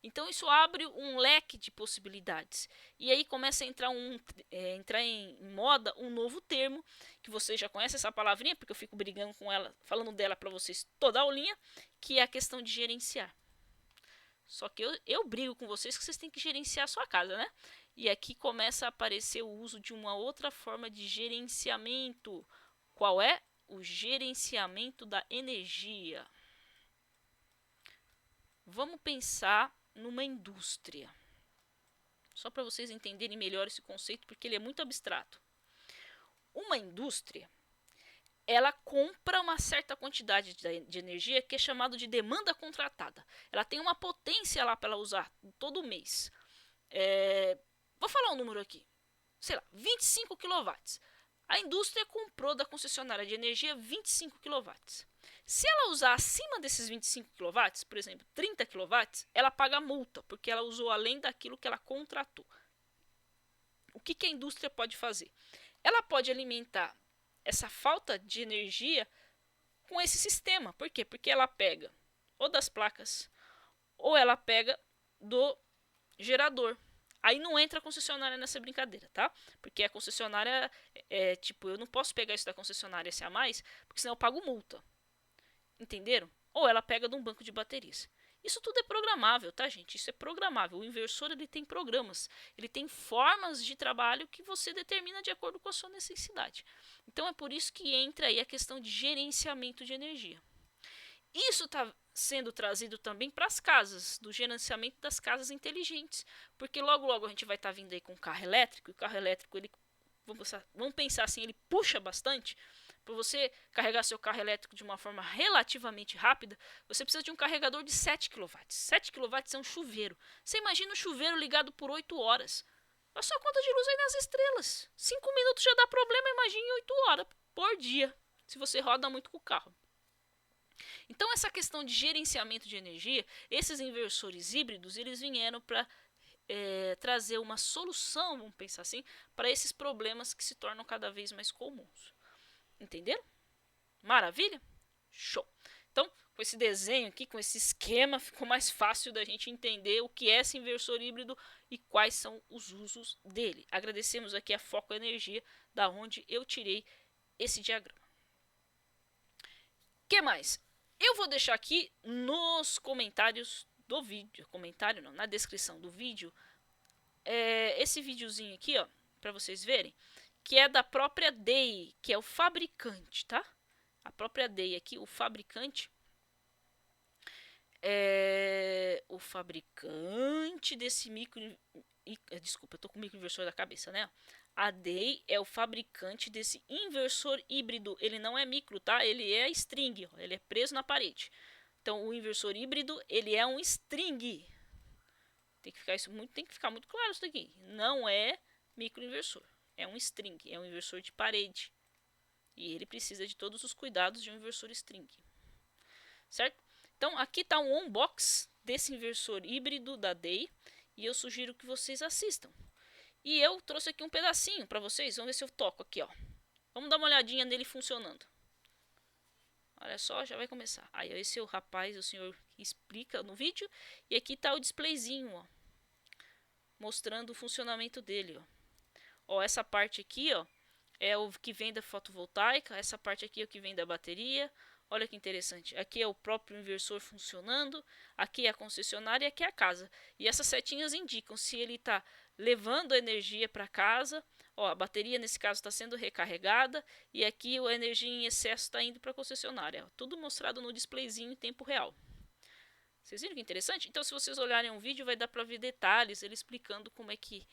Então isso abre um leque de possibilidades. E aí começa a entrar em moda um novo termo, que você já conhece essa palavrinha, porque eu fico brigando com ela, falando dela para vocês toda a aulinha, que é a questão de gerenciar. Só que eu brigo com vocês que vocês têm que gerenciar a sua casa, né? E aqui começa a aparecer o uso de uma outra forma de gerenciamento. Qual é? O gerenciamento da energia. Vamos pensar numa indústria. Só para vocês entenderem melhor esse conceito, porque ele é muito abstrato. Uma indústria, ela compra uma certa quantidade de energia que é chamado de demanda contratada. Ela tem uma potência lá para ela usar todo mês. Vou falar um número aqui. Sei lá, 25 kW. A indústria comprou da concessionária de energia 25 kW. Se ela usar acima desses 25 kW, por exemplo, 30 kW, ela paga multa, porque ela usou além daquilo que ela contratou. O que a indústria pode fazer? Ela pode alimentar essa falta de energia com esse sistema. Por quê? Porque ela pega ou das placas, ou ela pega do gerador. Aí não entra a concessionária nessa brincadeira, tá? Porque a concessionária tipo, eu não posso pegar isso da concessionária se a mais, porque senão eu pago multa. Entenderam? Ou ela pega de um banco de baterias. Isso tudo é programável, tá, gente? Isso é programável. O inversor, ele tem programas, ele tem formas de trabalho que você determina de acordo com a sua necessidade. Então é por isso que entra aí a questão de gerenciamento de energia. Isso está sendo trazido também para as casas, do gerenciamento das casas inteligentes, porque logo a gente vai estar vindo aí com um carro elétrico, e o carro elétrico, ele, vamos pensar assim, ele puxa bastante. Para você carregar seu carro elétrico de uma forma relativamente rápida, você precisa de um carregador de 7 kW. 7 kW é um chuveiro. Você imagina um chuveiro ligado por 8 horas. A sua conta de luz aí nas estrelas. 5 minutos já dá problema, imagine 8 horas por dia, se você roda muito com o carro. Então essa questão de gerenciamento de energia, esses inversores híbridos, eles vieram para trazer uma solução, vamos pensar assim, para esses problemas que se tornam cada vez mais comuns. Entenderam? Maravilha? Show! Então, com esse desenho aqui, com esse esquema, ficou mais fácil da gente entender o que é esse inversor híbrido e quais são os usos dele. Agradecemos aqui a Foco Energia, da onde eu tirei esse diagrama. O que mais? Eu vou deixar aqui nos comentários do vídeo, na descrição do vídeo, esse videozinho aqui, ó, para vocês verem, que é da própria DEI, que é o fabricante, tá? A própria DEI aqui, o fabricante, o fabricante desse desculpa, eu tô com o microinversor da cabeça, né? A DEI é o fabricante desse inversor híbrido. Ele não é micro, tá? Ele é string, ó, ele é preso na parede. Então, o inversor híbrido, ele é um string. Tem que ficar muito claro isso daqui. Não é microinversor. É um string, é um inversor de parede. E ele precisa de todos os cuidados de um inversor string. Certo? Então aqui está um unboxing desse inversor híbrido da Day e eu sugiro que vocês assistam. E eu trouxe aqui um pedacinho para vocês, vamos ver se eu toco aqui, ó. Vamos dar uma olhadinha nele funcionando. Olha só, já vai começar. Aí esse é o rapaz, o senhor que explica no vídeo. E aqui está o displayzinho, ó, mostrando o funcionamento dele, ó. Ó, essa parte aqui, ó, é o que vem da fotovoltaica. Essa parte aqui é o que vem da bateria. Olha que interessante. Aqui é o próprio inversor funcionando. Aqui é a concessionária e aqui é a casa. E essas setinhas indicam se ele está levando a energia para casa. Ó, a bateria nesse caso está sendo recarregada. E aqui a energia em excesso está indo para a concessionária. Ó, tudo mostrado no displayzinho em tempo real. Vocês viram que interessante? Então, se vocês olharem um vídeo, vai dar para ver detalhes, ele explicando como é que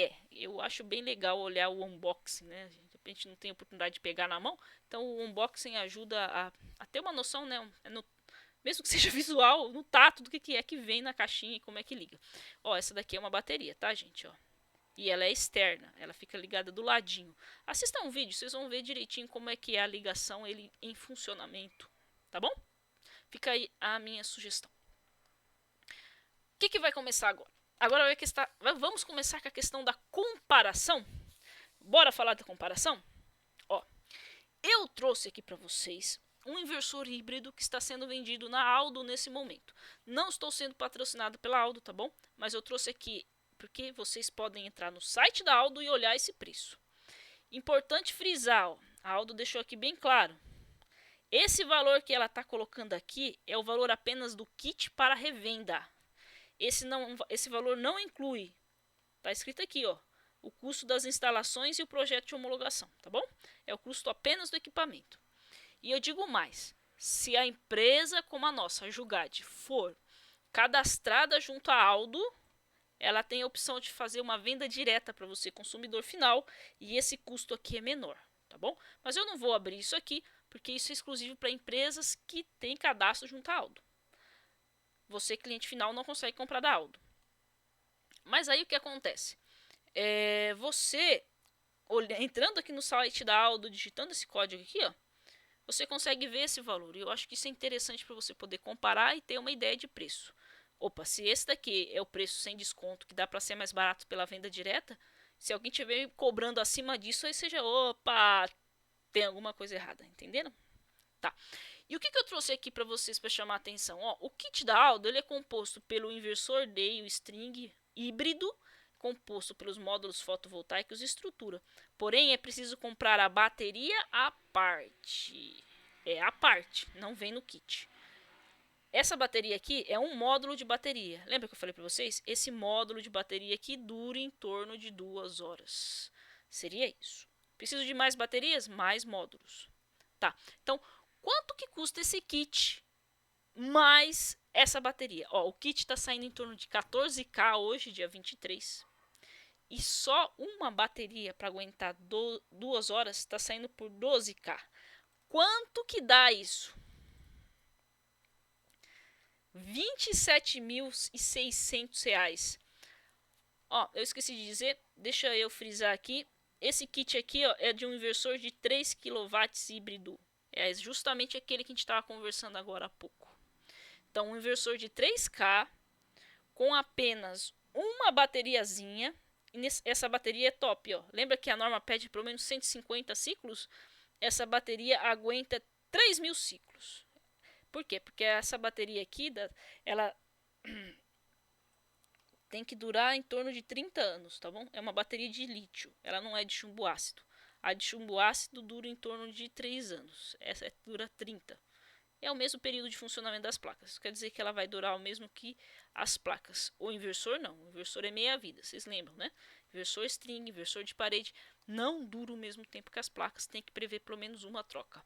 é. Eu acho bem legal olhar o unboxing, né? De repente não tem oportunidade de pegar na mão, então o unboxing ajuda a ter uma noção, né? Mesmo que seja visual, no tato do que é que vem na caixinha e como é que liga. Ó, essa daqui é uma bateria, tá, gente? Ó. E ela é externa, ela fica ligada do ladinho. Assistam um vídeo, vocês vão ver direitinho como é que é a ligação, ele em funcionamento, tá bom? Fica aí a minha sugestão. O que vai começar agora? Agora vamos começar com a questão da comparação. Bora falar da comparação? Ó, eu trouxe aqui para vocês um inversor híbrido que está sendo vendido na Aldo nesse momento. Não estou sendo patrocinado pela Aldo, tá bom? Mas eu trouxe aqui porque vocês podem entrar no site da Aldo e olhar esse preço. Importante frisar, ó, a Aldo deixou aqui bem claro. Esse valor que ela está colocando aqui é o valor apenas do kit para revenda. Esse valor não inclui, tá escrito aqui, ó, o custo das instalações e o projeto de homologação, tá bom? É o custo apenas do equipamento. E eu digo mais, se a empresa como a nossa, a Jugad, for cadastrada junto à Aldo, ela tem a opção de fazer uma venda direta para você, consumidor final, e esse custo aqui é menor, tá bom? Mas eu não vou abrir isso aqui, porque isso é exclusivo para empresas que têm cadastro junto à Aldo. Você, cliente final, não consegue comprar da Aldo. Mas aí o que acontece? Você, entrando aqui no site da Aldo, digitando esse código aqui, ó, você consegue ver esse valor. E eu acho que isso é interessante para você poder comparar e ter uma ideia de preço. Opa, se esse daqui é o preço sem desconto, que dá para ser mais barato pela venda direta, se alguém estiver cobrando acima disso, aí seja, opa, tem alguma coisa errada, entenderam? Tá. E o que eu trouxe aqui para vocês para chamar a atenção? Ó, o kit da Aldo ele é composto pelo inversor Day, o string híbrido, composto pelos módulos fotovoltaicos e estrutura. Porém, é preciso comprar a bateria à parte. É à parte, não vem no kit. Essa bateria aqui é um módulo de bateria. Lembra que eu falei para vocês? Esse módulo de bateria aqui dura em torno de 2 horas. Seria isso. Preciso de mais baterias? Mais módulos. Tá, então quanto que custa esse kit mais essa bateria? Ó, o kit está saindo em torno de 14k hoje, dia 23. E só uma bateria para aguentar 2 horas está saindo por 12k. Quanto que dá isso? R$ 27.600. Ó, eu esqueci de dizer, deixa eu frisar aqui. Esse kit aqui, ó, é de um inversor de 3 kW híbrido. É justamente aquele que a gente estava conversando agora há pouco. Então, um inversor de 3K com apenas uma bateriazinha. E essa bateria é top, ó. Lembra que a norma pede pelo menos 150 ciclos? Essa bateria aguenta 3.000 ciclos. Por quê? Porque essa bateria aqui, ela tem que durar em torno de 30 anos, tá bom? É uma bateria de lítio, ela não é de chumbo ácido. A de chumbo ácido dura em torno de 3 anos, essa dura 30. É o mesmo período de funcionamento das placas. Isso quer dizer que ela vai durar o mesmo que as placas. O inversor não, o inversor é meia vida, vocês lembram, né? Inversor string, inversor de parede, não dura o mesmo tempo que as placas, tem que prever pelo menos uma troca.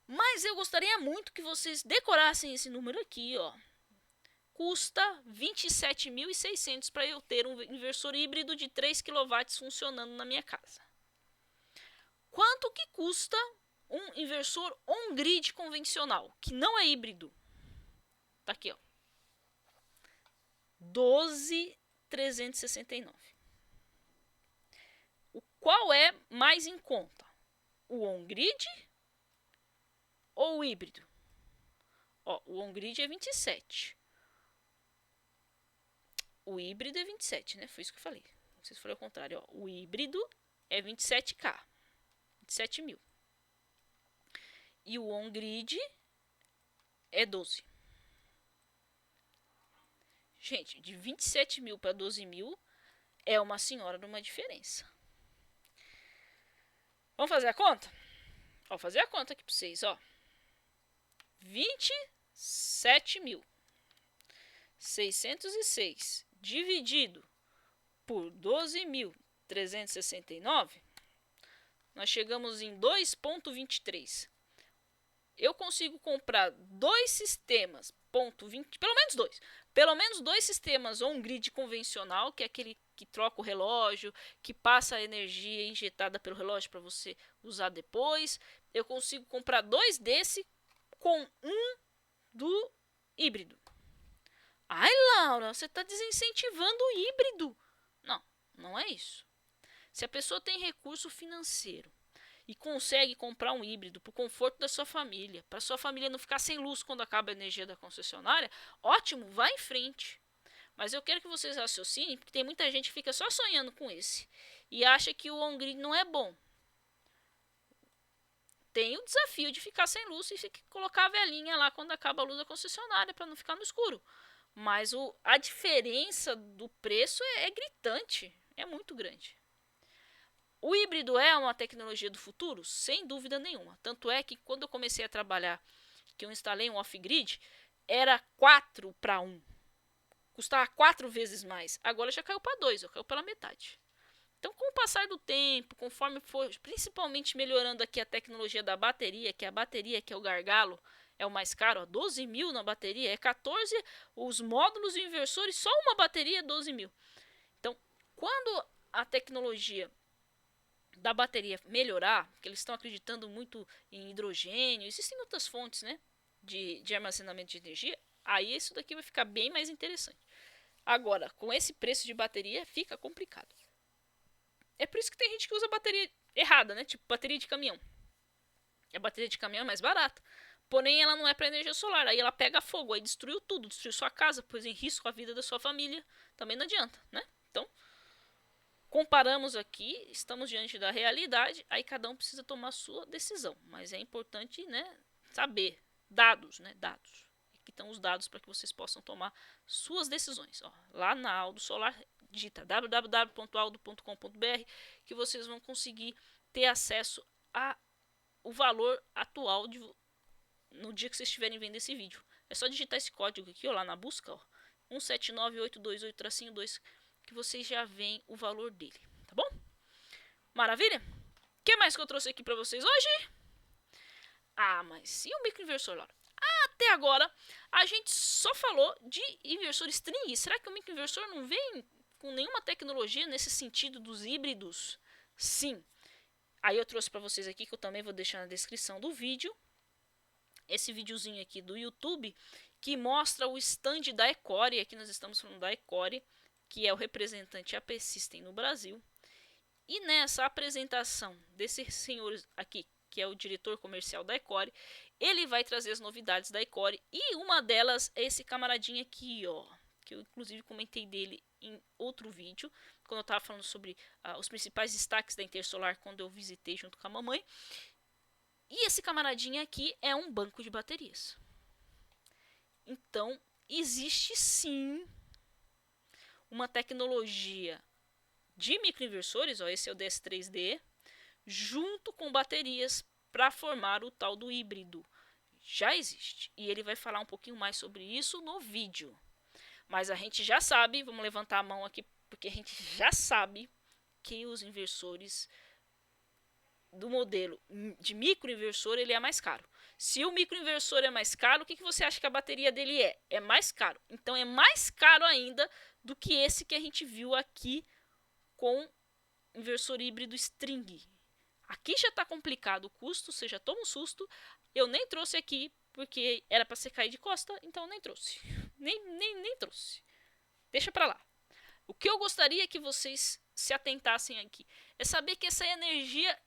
Mas eu gostaria muito que vocês decorassem esse número aqui, ó. Custa 27.600 para eu ter um inversor híbrido de 3 kW funcionando na minha casa. Quanto que custa um inversor on-grid convencional, que não é híbrido? Tá aqui, ó. 12.369. O qual é mais em conta? O on-grid ou o híbrido? Ó, o on-grid é 27. O híbrido é 27, né? Foi isso que eu falei. Não sei se falei ao contrário. Ó. O híbrido é 27K. 27 mil. E o on-grid é 12. Gente, de 27 mil para 12 mil é uma senhora de uma diferença. Vamos fazer a conta? Vou fazer a conta aqui para vocês, ó. 27.606 dividido por 12.369, nós chegamos em 2,23. Eu consigo comprar dois sistemas, pelo menos dois sistemas on-grid convencional, que é aquele que troca o relógio, que passa a energia injetada pelo relógio para você usar depois. Eu consigo comprar dois desse com um do híbrido. Ai, Laura, você está desincentivando o híbrido. Não, não é isso. Se a pessoa tem recurso financeiro e consegue comprar um híbrido para o conforto da sua família, para sua família não ficar sem luz quando acaba a energia da concessionária, ótimo, vá em frente. Mas eu quero que vocês raciocinem, porque tem muita gente que fica só sonhando com esse e acha que o on-grid não é bom. Tem o desafio de ficar sem luz e colocar a velhinha lá quando acaba a luz da concessionária para não ficar no escuro. Mas a diferença do preço é gritante, é muito grande. O híbrido é uma tecnologia do futuro? Sem dúvida nenhuma. Tanto é que quando eu comecei a trabalhar, que eu instalei um off-grid, era 4:1. Custava 4 vezes mais. Agora já caiu para 2, caiu pela metade. Então, com o passar do tempo, conforme for principalmente melhorando aqui a tecnologia da bateria, que a bateria que é o gargalo, é o mais caro, ó, 12 mil na bateria, é 14 os módulos e inversores, só uma bateria é 12 mil. Então, quando a tecnologia da bateria melhorar, que eles estão acreditando muito em hidrogênio, existem outras fontes, né, de armazenamento de energia, aí isso daqui vai ficar bem mais interessante. Agora, com esse preço de bateria, fica complicado. É por isso que tem gente que usa bateria errada, né? Tipo bateria de caminhão. A bateria de caminhão é mais barata. Porém, ela não é para energia solar. Aí ela pega fogo, aí destruiu tudo. Destruiu sua casa, pôs em risco a vida da sua família. Também não adianta, né? Então, comparamos aqui, estamos diante da realidade. Aí cada um precisa tomar a sua decisão. Mas é importante, né, saber. Dados, né? Dados. Aqui estão os dados para que vocês possam tomar suas decisões. Ó, lá na Aldo Solar, digita www.aldo.com.br que vocês vão conseguir ter acesso ao valor atual no dia que vocês estiverem vendo esse vídeo. É só digitar esse código aqui, ó, lá na busca, ó, 179828-2, que vocês já veem o valor dele, tá bom? Maravilha? O que mais que eu trouxe aqui para vocês hoje? Ah, mas e o microinversor, Laura? Até agora, a gente só falou de inversor string. Será que o microinversor não vem com nenhuma tecnologia nesse sentido dos híbridos? Sim. Aí eu trouxe para vocês aqui, que eu também vou deixar na descrição do vídeo, esse videozinho aqui do YouTube, que mostra o stand da Ecore. Aqui nós estamos falando da Ecore, que é o representante AP System no Brasil. E nessa apresentação desse senhor aqui, que é o diretor comercial da Ecore, ele vai trazer as novidades da Ecore. E uma delas é esse camaradinho aqui, ó, que eu inclusive comentei dele em outro vídeo, quando eu estava falando sobre os principais destaques da Intersolar, quando eu visitei junto com a mamãe. E esse camaradinho aqui é um banco de baterias. Então, existe sim uma tecnologia de microinversores, ó, esse é o DS3D, junto com baterias para formar o tal do híbrido. Já existe. E ele vai falar um pouquinho mais sobre isso no vídeo. Mas a gente já sabe, vamos levantar a mão aqui, porque a gente já sabe que os inversores do modelo de microinversor, ele é mais caro. Se o microinversor é mais caro, o que você acha que a bateria dele é? É mais caro. Então é mais caro ainda do que esse que a gente viu aqui com inversor híbrido string. Aqui já está complicado o custo, você já toma um susto. Eu nem trouxe aqui, porque era para você cair de costa, então nem trouxe. Nem trouxe. Deixa para lá. O que eu gostaria que vocês se atentassem aqui é saber que essa energia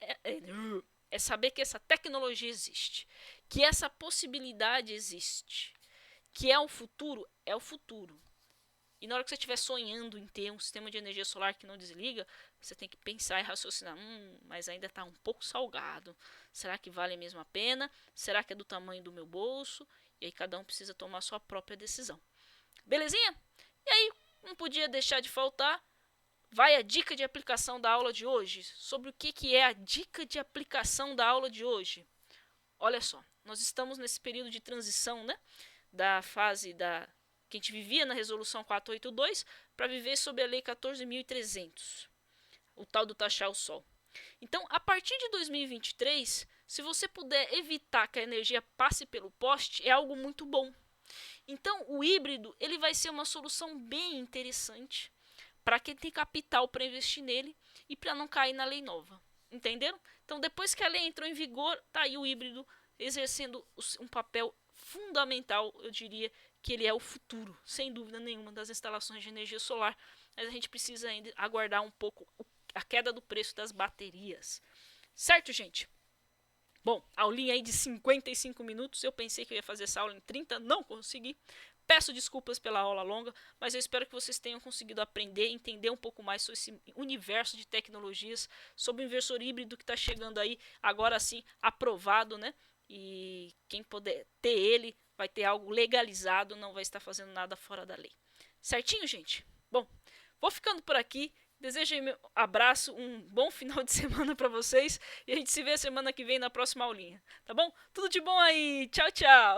É saber que essa tecnologia existe, que essa possibilidade existe, que é o futuro, é o futuro. E na hora que você estiver sonhando em ter um sistema de energia solar que não desliga, você tem que pensar e raciocinar, mas ainda está um pouco salgado. Será que vale mesmo a pena? Será que é do tamanho do meu bolso? E aí cada um precisa tomar a sua própria decisão. Belezinha? E aí, não podia deixar de faltar, vai a dica de aplicação da aula de hoje. Sobre o que é a dica de aplicação da aula de hoje. Olha só, nós estamos nesse período de transição, né? Da fase que a gente vivia na resolução 482 para viver sob a lei 14.300, o tal do taxar o sol. Então, a partir de 2023, se você puder evitar que a energia passe pelo poste, é algo muito bom. Então, o híbrido ele vai ser uma solução bem interessante para quem tem capital para investir nele e para não cair na lei nova. Entenderam? Então, depois que a lei entrou em vigor, tá aí o híbrido exercendo um papel fundamental, eu diria que ele é o futuro, sem dúvida nenhuma, das instalações de energia solar. Mas a gente precisa ainda aguardar um pouco a queda do preço das baterias. Certo, gente? Bom, aulinha aí de 55 minutos. Eu pensei que eu ia fazer essa aula em 30, não consegui. Peço desculpas pela aula longa, mas eu espero que vocês tenham conseguido aprender, entender um pouco mais sobre esse universo de tecnologias, sobre o inversor híbrido que está chegando aí, agora sim, aprovado, né? E quem puder ter ele vai ter algo legalizado, não vai estar fazendo nada fora da lei. Certinho, gente? Bom, vou ficando por aqui. Desejo um abraço, um bom final de semana para vocês e a gente se vê semana que vem na próxima aulinha, tá bom? Tudo de bom aí, tchau, tchau!